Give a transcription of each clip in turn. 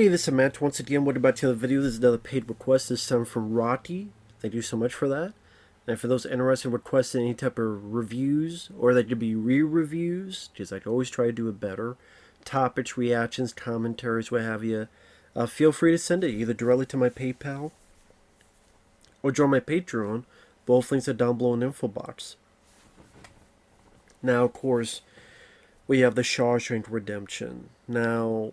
Hey, this is Matt. Once again, what about the other video? This is another paid request, this time from Rita. Thank you so much for that. And for those interested in requesting any type of reviews, or that could be re-reviews, because I can always try to do it better, topics, reactions, commentaries, what have you, feel free to send it either directly to my PayPal or join my Patreon. Both links are down below in the info box. Now, of course, we have the Shawshank Redemption. Now,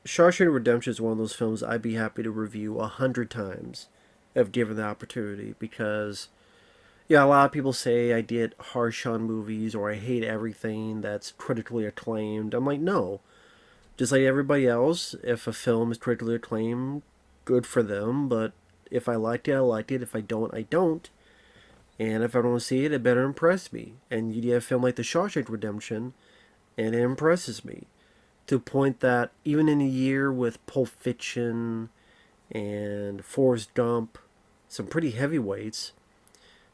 Shawshank Redemption is one of those films I'd be happy to review 100 times if given the opportunity, because yeah, a lot of people say I get harsh on movies or I hate everything that's critically acclaimed. I'm like, no. Just like everybody else, if a film is critically acclaimed, good for them, but if I liked it, I liked it. If I don't, I don't. And if I don't see it, it better impress me. And you get a film like The Shawshank Redemption, and it impresses me. To a point that even in a year with Pulp Fiction and Forrest Gump, some pretty heavyweights,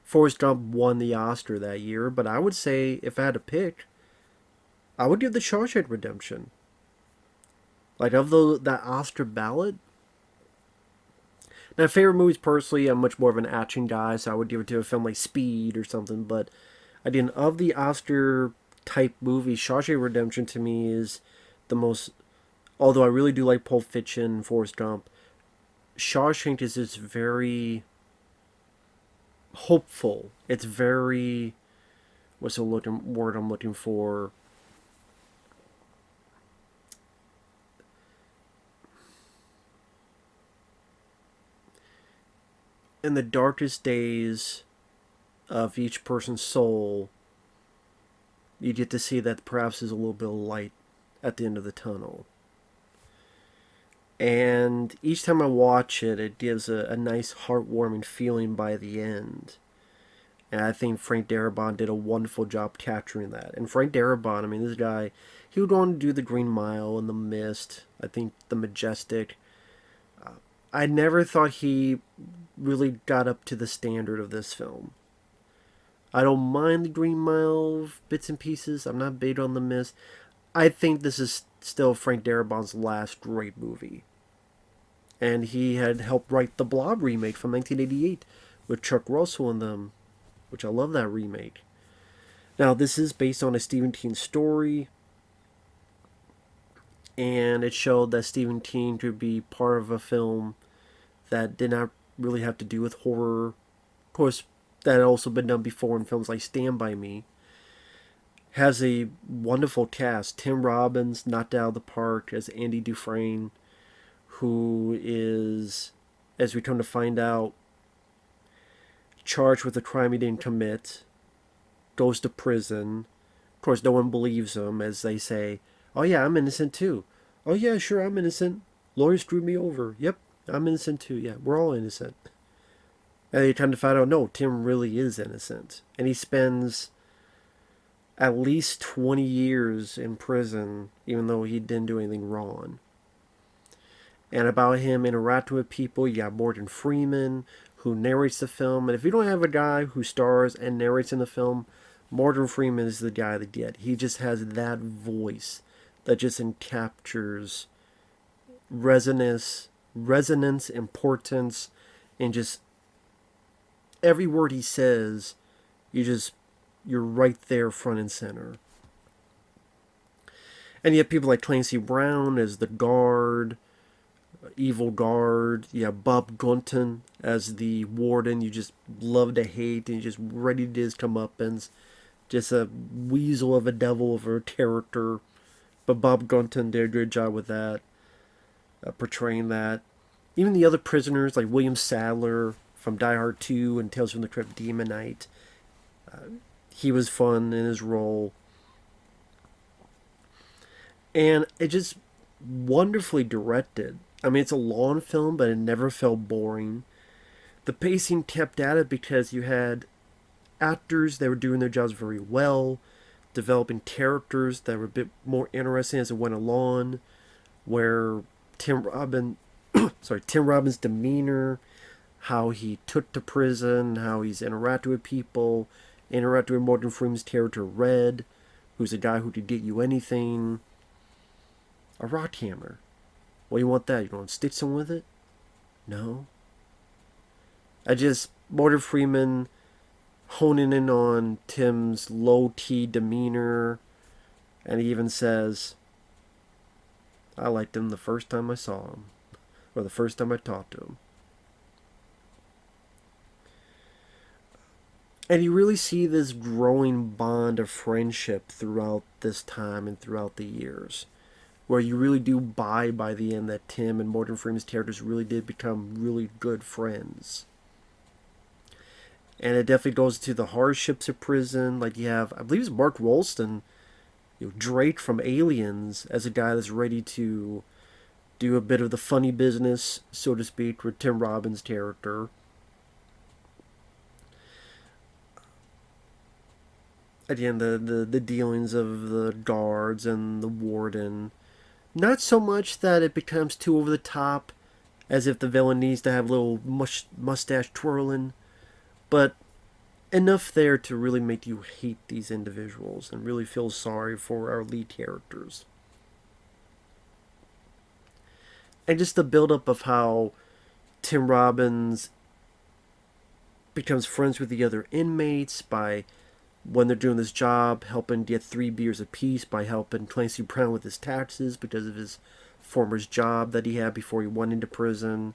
Forrest Gump won the Oscar that year, but I would say if I had to pick, I would give The Shawshank Redemption. Like, of that Oscar ballot. Now, favorite movies, personally, I'm much more of an action guy, so I would give it to a film like Speed or something, but again, of the Oscar type movies, Shawshank Redemption to me is the most, although I really do like Pulp Fiction and Forrest Gump, Shawshank is just very hopeful. It's very, what's the word I'm looking for? In the darkest days of each person's soul, you get to see that perhaps there's a little bit of light at the end of the tunnel. And each time I watch it, it gives a nice heartwarming feeling by the end. And I think Frank Darabont did a wonderful job capturing that. And Frank Darabont, I mean, this guy, he would go on to do The Green Mile and The Mist, I think The Majestic. I never thought he really got up to the standard of this film. I don't mind The Green Mile bits and pieces. I'm not big on The Mist. I think this is still Frank Darabont's last great movie. And he had helped write the Blob remake from 1988 with Chuck Russell in them, which I love that remake. Now, this is based on a Stephen King story, and it showed that Stephen King could be part of a film that did not really have to do with horror. Of course, that had also been done before in films like Stand By Me. Has a wonderful cast. Tim Robbins knocked out of the park as Andy Dufresne, who is, as we come to find out, charged with a crime he didn't commit, goes to prison. Of course, no one believes him, as they say, oh yeah, I'm innocent too. Oh yeah, sure, I'm innocent. Lawyer screwed me over. Yep, I'm innocent too. Yeah, we're all innocent. And they come to find out, no, Tim really is innocent. And he spends at least 20 years in prison, even though he didn't do anything wrong. And about him interacting with people, you got Morgan Freeman, who narrates the film. And if you don't have a guy who stars and narrates in the film, Morgan Freeman is the guy to get. He just has that voice that just captures resonance, importance, and just every word he says, you're right there front and center. And you have people like Clancy Brown as the guard, evil guard. You have Bob Gunton as the warden. You just love to hate, and you just ready to do his comeuppance. Just a weasel of a devil of a character. But Bob Gunton did a good job with that, portraying that. Even the other prisoners, like William Sadler from Die Hard 2 and Tales from the Crypt Demonite, he was fun in his role. And it just wonderfully directed. I mean, it's a long film, but it never felt boring. The pacing kept at it because you had actors that were doing their jobs very well, developing characters that were a bit more interesting as it went along, where Tim Robbins' demeanor, how he took to prison, how he's interacted with people, interacted with Morgan Freeman's character Red, who's a guy who could get you anything. A rock hammer. Well, you want that? You want to stick some with it? No. Morgan Freeman honing in on Tim's low key demeanor, and he even says, I liked him the first time I saw him, or the first time I talked to him. And you really see this growing bond of friendship throughout this time and throughout the years, where you really do buy by the end that Tim and Morgan Freeman's characters really did become really good friends. And it definitely goes to the hardships of prison. Like you have, I believe it's Mark Rolston, Drake from Aliens, as a guy that's ready to do a bit of the funny business, so to speak, with Tim Robbins' character. Again, the dealings of the guards and the warden. Not so much that it becomes too over the top, as if the villain needs to have a little mustache twirling, but enough there to really make you hate these individuals and really feel sorry for our lead characters. And just the buildup of how Tim Robbins becomes friends with the other inmates by, when they're doing this job, helping get 3 beers apiece, by helping Clancy Brown with his taxes because of his former job that he had before he went into prison.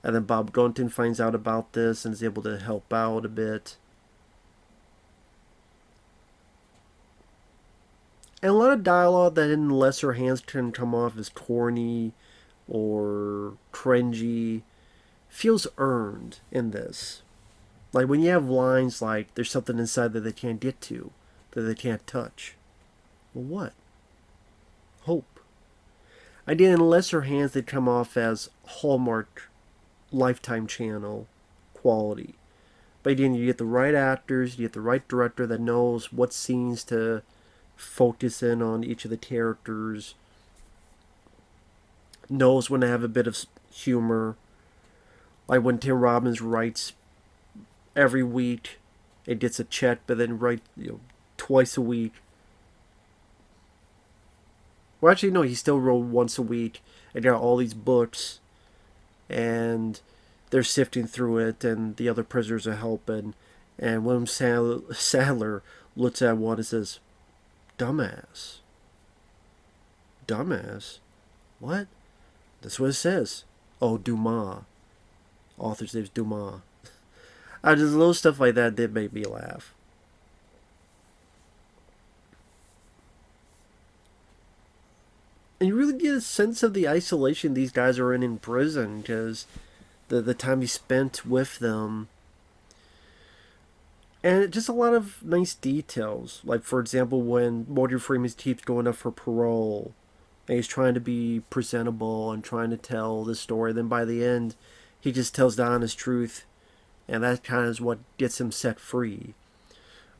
And then Bob Gunton finds out about this and is able to help out a bit. And a lot of dialogue that in lesser hands can come off as corny or cringy feels earned in this. Like when you have lines like, there's something inside that they can't get to, that they can't touch. Well, what? Hope. Again, in lesser hands, they come off as Hallmark Lifetime Channel quality. But again, you get the right actors, you get the right director that knows what scenes to focus in on each of the characters, knows when to have a bit of humor. Like when Tim Robbins writes every week, it gets a check, but then write twice a week. Well, actually, no, he still wrote once a week and got all these books, and they're sifting through it, and the other prisoners are helping. And William Sadler looks at one and says, dumbass. Dumbass? What? That's what it says. Oh, Dumas. Author's name's Dumas. Just little stuff like that did make me laugh. And you really get a sense of the isolation these guys are in prison, because the time he spent with them. And just a lot of nice details. Like, for example, when Morgan Freeman keeps going up for parole, and he's trying to be presentable and trying to tell the story. Then by the end, he just tells the honest truth, and that kind of is what gets him set free.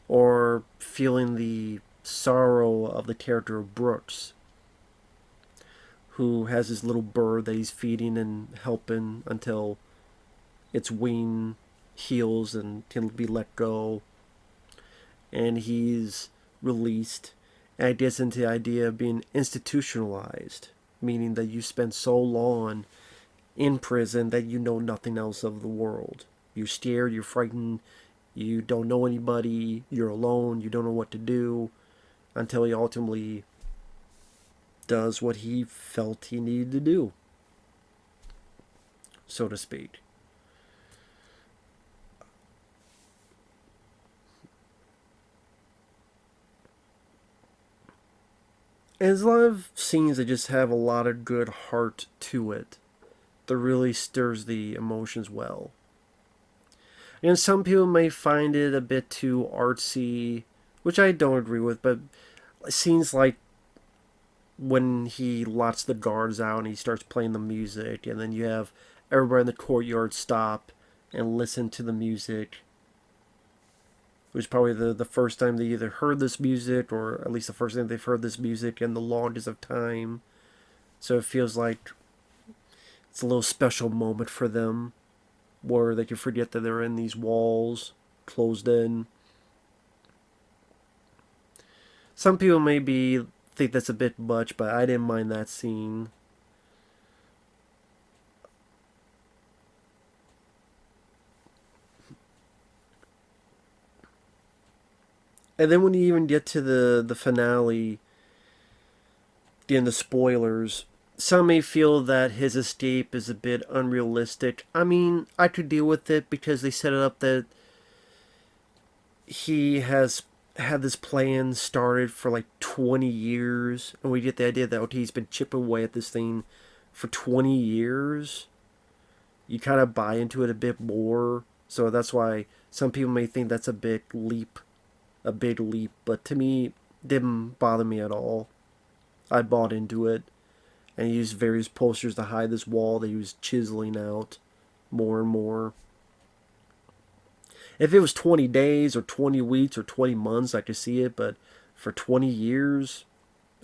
Or feeling the sorrow of the character of Brooks, who has his little bird that he's feeding and helping until its wing heals and can be let go. And he's released. And it gets into the idea of being institutionalized, meaning that you spend so long in prison that you know nothing else of the world. You're scared, you're frightened, you don't know anybody, you're alone, you don't know what to do, until he ultimately does what he felt he needed to do, so to speak. And there's a lot of scenes that just have a lot of good heart to it, that really stirs the emotions well. And some people may find it a bit too artsy, which I don't agree with, but scenes like when he lets the guards out and he starts playing the music, and then you have everybody in the courtyard stop and listen to the music. It was probably the first time they either heard this music, or at least the first time they've heard this music in the longest of time. So it feels like it's a little special moment for them, where they can forget that they're in these walls, closed in. Some people maybe think that's a bit much, but I didn't mind that scene. And then when you even get to the finale, in the spoilers, some may feel that his escape is a bit unrealistic. I mean, I could deal with it because they set it up that he has had this plan started for like 20 years, and we get the idea that okay, he's been chipping away at this thing for 20 years. You kind of buy into it a bit more, so that's why some people may think that's a big leap, but to me, it didn't bother me at all. I bought into it, and he used various posters to hide this wall that he was chiseling out more and more. If it was 20 days or 20 weeks or 20 months, I could see it, but for 20 years,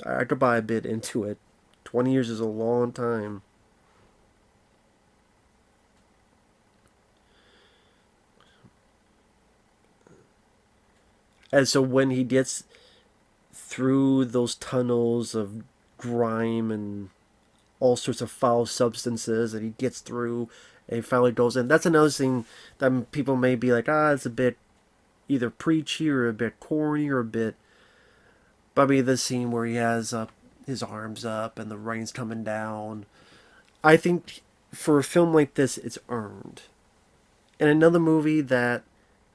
I could buy a bit into it. 20 years is a long time. And so when he gets through those tunnels of grime and all sorts of foul substances and he gets through and he finally goes in. That's another thing that people may be like, it's a bit either preachy or a bit corny or a bit. But I mean, the scene where he has his arms up and the rain's coming down. I think for a film like this, it's earned. In another movie that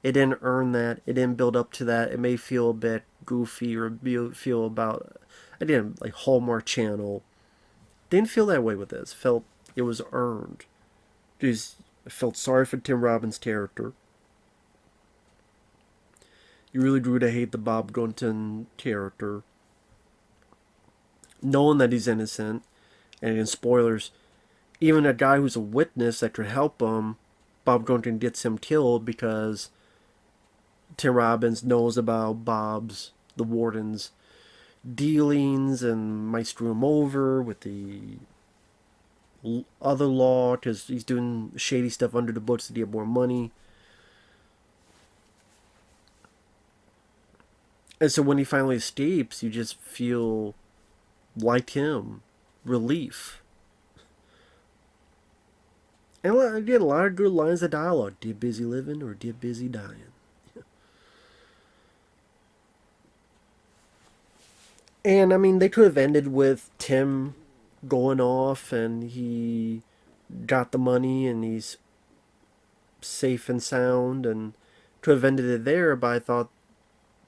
it didn't earn that, it didn't build up to that, it may feel a bit goofy or feel about, again, like Hallmark Channel. Didn't feel that way with this. Felt it was earned. Just felt sorry for Tim Robbins' character. You really grew to hate the Bob Gunton character, knowing that he's innocent. And in spoilers, even a guy who's a witness that could help him, Bob Gunton gets him killed because Tim Robbins knows about the warden's dealings and might screw him over with the other law because he's doing shady stuff under the books to get more money. And so when he finally escapes, you just feel like him, relief. And again, a lot of good lines of dialogue. Get busy living or get busy dying. And I mean, they could have ended with Tim going off and he got the money and he's safe and sound and could have ended it there, but I thought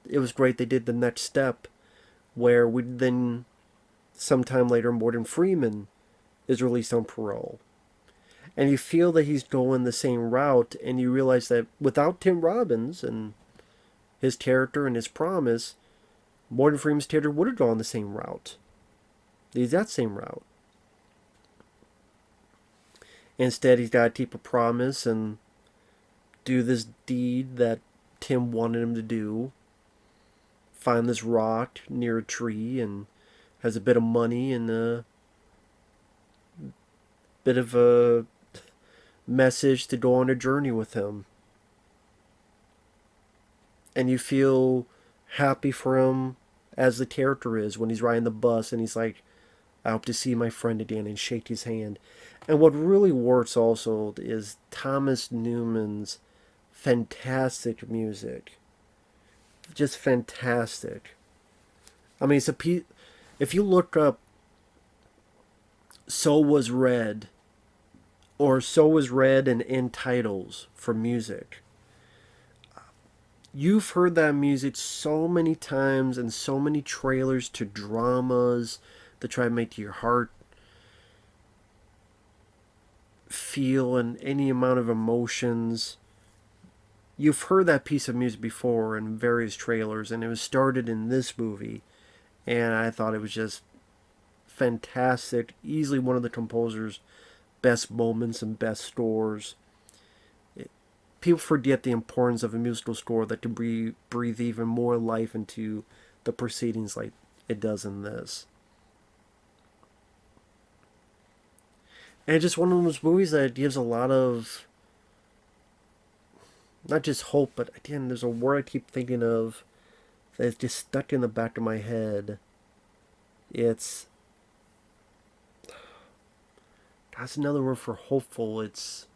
it was great they did the next step where we then sometime later Morgan Freeman is released on parole. And you feel that he's going the same route and you realize that without Tim Robbins and his character and his promise, Morgan Freeman's character would have gone the same route. The exact same route. Instead, he's got to keep a promise and do this deed that Tim wanted him to do. Find this rock near a tree and has a bit of money and a bit of a message to go on a journey with him. And you feel happy for him as the character is when he's riding the bus and he's like, I hope to see my friend again and shake his hand. And what really works also is Thomas Newman's fantastic music. Just fantastic. I mean, if you look up So Was Red or So Was Red and in titles for music, you've heard that music so many times in so many trailers to dramas to try to make your heart feel in any amount of emotions. You've heard that piece of music before in various trailers, and it was started in this movie, and I thought it was just fantastic. Easily one of the composer's best moments and best scores. People forget the importance of a musical score that can breathe even more life into the proceedings like it does in this. And it's just one of those movies that gives a lot of, not just hope, but again, there's a word I keep thinking of that's just stuck in the back of my head. It's, that's another word for hopeful. It's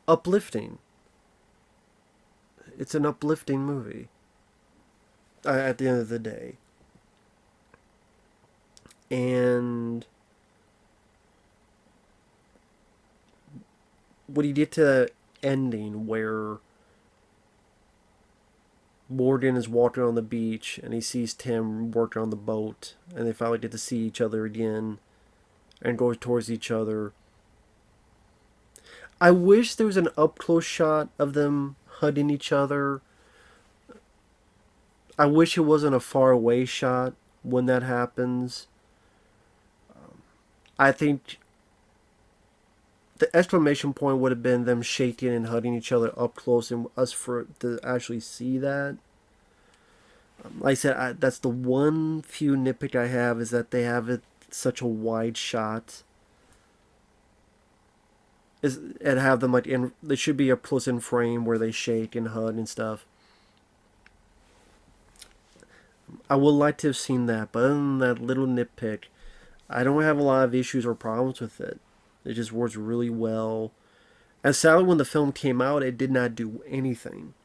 uplifting. it's an uplifting movie. At the end of the day, and when you get to the ending where Warden is walking on the beach and he sees Tim working on the boat, and they finally get to see each other again and go towards each other. I wish there was an up close shot of them hugging each other. I wish it wasn't a far away shot when that happens. I think the exclamation point would have been them shaking and hugging each other up close, and us for to actually see that. Like I said, that's the one few nitpick I have, is that they have it such a wide shot. And have them like in. They should be up close in frame where they shake and hug and stuff. I would like to have seen that, but other than that little nitpick, I don't have a lot of issues or problems with it. It just works really well. And sadly, when the film came out, it did not do anything.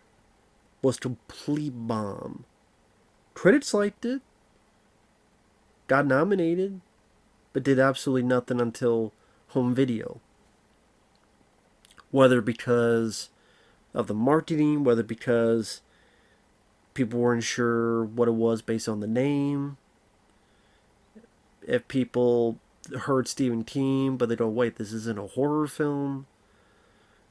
It was a complete bomb. Critics liked it, got nominated, but did absolutely nothing until home video. Whether because of the marketing, whether because people weren't sure what it was based on the name. If people heard Stephen King, but they go, wait, this isn't a horror film.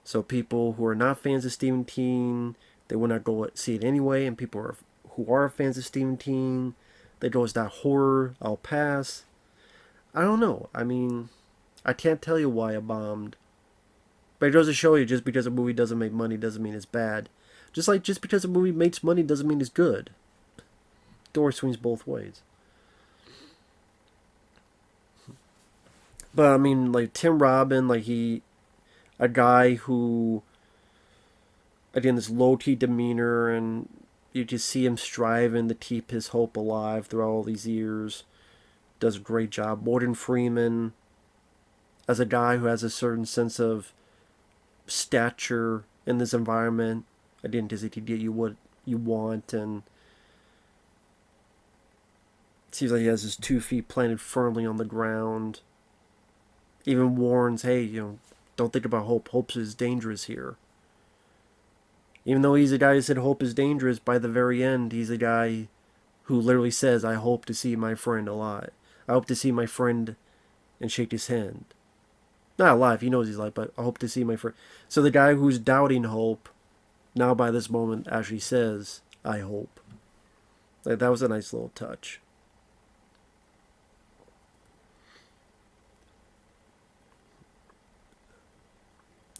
So people who are not fans of Stephen King, they will not go see it anyway. And people who are fans of Stephen King, they go, it's not horror, I'll pass. I don't know. I mean, I can't tell you why it bombed. But it goes to show you, just because a movie doesn't make money doesn't mean it's bad. Just because a movie makes money doesn't mean it's good. Door swings both ways. But I mean, like Tim Robbins, a guy who, again, this low-key demeanor, and you just see him striving to keep his hope alive throughout all these years. Does a great job. Morgan Freeman, as a guy who has a certain sense of stature in this environment, again, does he get you what you want, and it seems like he has his 2 feet planted firmly on the ground. Even warns, hey, don't think about hope. Hope is dangerous here. Even though he's a guy who said hope is dangerous, by the very end, he's a guy who literally says, I hope to see my friend alive. I hope to see my friend and shake his hand. Not alive, he knows he's alive, but I hope to see my friend. So the guy who's doubting hope, now by this moment actually says, I hope. That was a nice little touch.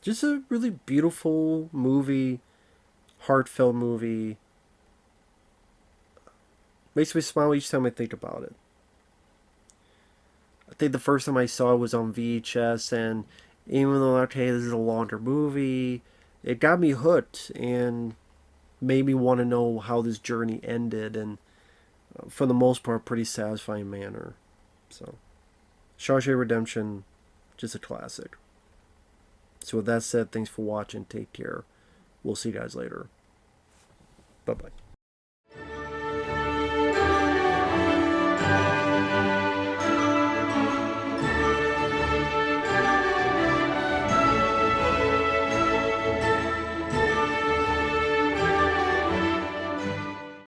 Just a really beautiful movie, heartfelt movie. Makes me smile each time I think about it. I think the first time I saw it was on VHS, and even though, okay, this is a longer movie, it got me hooked and made me want to know how this journey ended, and for the most part, pretty satisfying manner. So, Shawshank Redemption, just a classic. So with that said, thanks for watching. Take care. We'll see you guys later. Bye-bye.